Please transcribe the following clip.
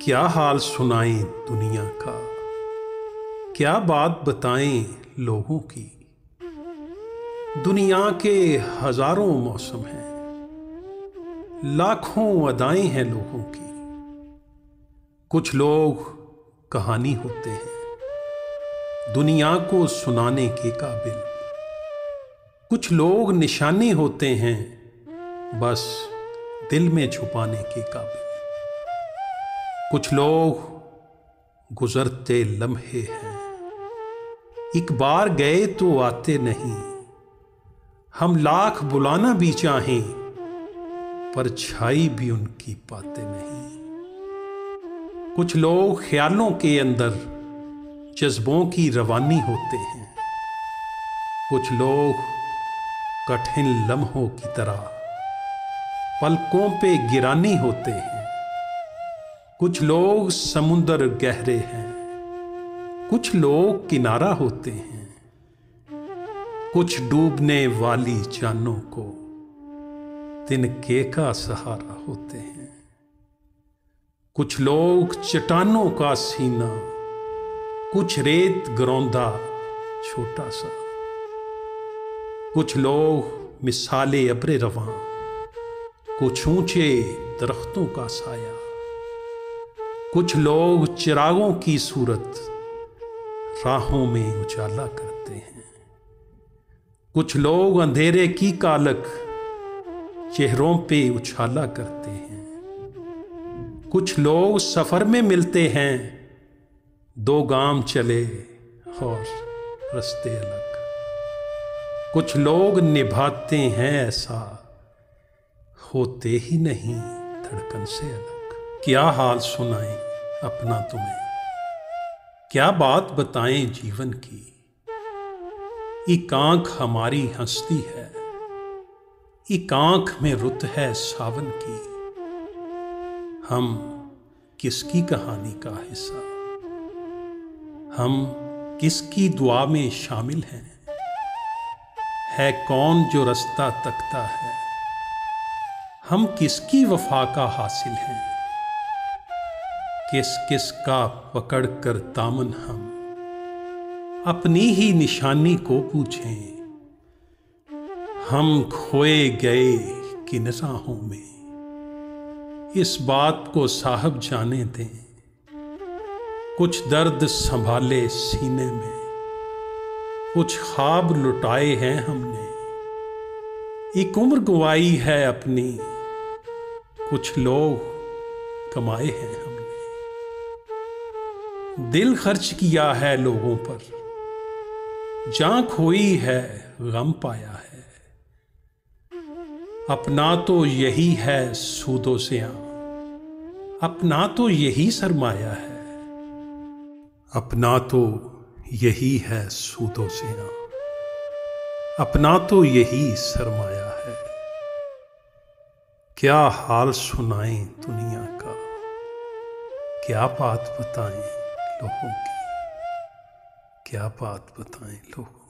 क्या हाल सुनाएं दुनिया का, क्या बात बताएं लोगों की। दुनिया के हजारों मौसम हैं, लाखों अदाएं हैं लोगों की। कुछ लोग कहानी होते हैं दुनिया को सुनाने के काबिल, कुछ लोग निशानी होते हैं बस दिल में छुपाने के काबिल। कुछ लोग गुजरते लम्हे हैं, एक बार गए तो आते नहीं। हम लाख बुलाना भी चाहें परछाई भी उनकी पाते नहीं। कुछ लोग ख्यालों के अंदर जज्बों की रवानी होते हैं। कुछ लोग कठिन लम्हों की तरह पलकों पे गिरानी होते हैं। कुछ लोग समुंदर गहरे हैं, कुछ लोग किनारा होते हैं। कुछ डूबने वाली जानों को तिनके का सहारा होते हैं। कुछ लोग चट्टानों का सीना, कुछ रेत गरौंदा छोटा सा। कुछ लोग मिसाले अब्रे रवां, कुछ ऊंचे दरख्तों का साया। कुछ लोग चिरागों की सूरत राहों में उजाला करते हैं। कुछ लोग अंधेरे की कालक चेहरों पे उछाला करते हैं। कुछ लोग सफर में मिलते हैं, दो गाम चले और रास्ते अलग। कुछ लोग निभाते हैं ऐसा, होते ही नहीं धड़कन से अलग। क्या हाल सुनाएं अपना तुम्हें, क्या बात बताएं जीवन की। एक आंख हमारी हंसती है, एक आंख में रुत है सावन की। हम किसकी कहानी का हिस्सा, हम किसकी दुआ में शामिल हैं। है कौन जो रास्ता तकता है, हम किसकी वफा का हासिल हैं। किस किस का पकड़ कर दामन हम अपनी ही निशानी को पूछें। हम खोए गए किन राहों में, इस बात को साहब जाने दें। कुछ दर्द संभाले सीने में, कुछ ख्वाब लुटाए हैं हमने। एक उम्र गंवाई है अपनी, कुछ लोग कमाए हैं हमने। दिल खर्च किया है लोगों पर, जान खोई है गम पाया है। अपना तो यही है सूदों से अपना तो यही सरमाया है। अपना तो यही है सूदों से अपना तो यही सरमाया है। क्या हाल सुनाएं दुनिया का, क्या बात बताएं लोगों की, क्या बात बताएं लोगों की।